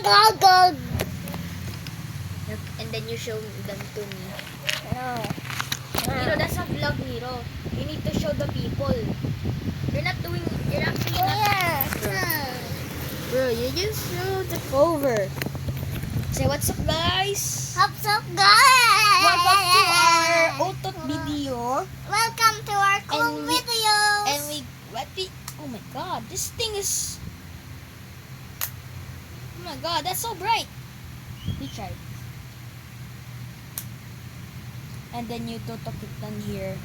And then you show them to me. No. Hiro, that's a vlog, Hiro. You need to show the people. You're actually not. Bro, you just took over. Say what's up, guys? What's up, guys? Welcome to our Otot video. Welcome to our cool And we- videos. And oh my god, this thing is, oh my god, that's so bright. We tried. And then you tutok it down here.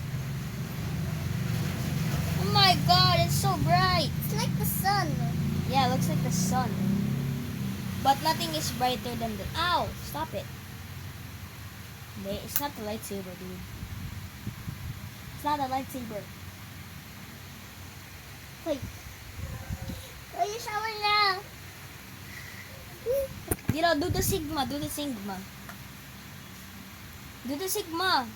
Oh my god, it's so bright. It's like the sun. Yeah, it looks like the sun. But nothing is brighter than the... Ow! Stop it. It's not the lightsaber, dude. It's not a lightsaber. Wait. Are you shower now? Dilo, do the Sigma. Do the Sigma. Do the Sigma.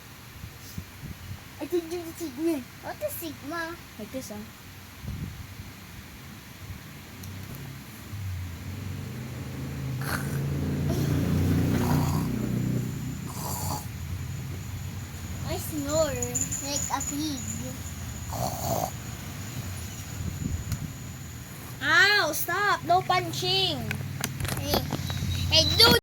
I can do the Sigma. What is Sigma? Like this, huh? I snore like a pig. Ow! Stop! No punching! Hey, Hey, dude!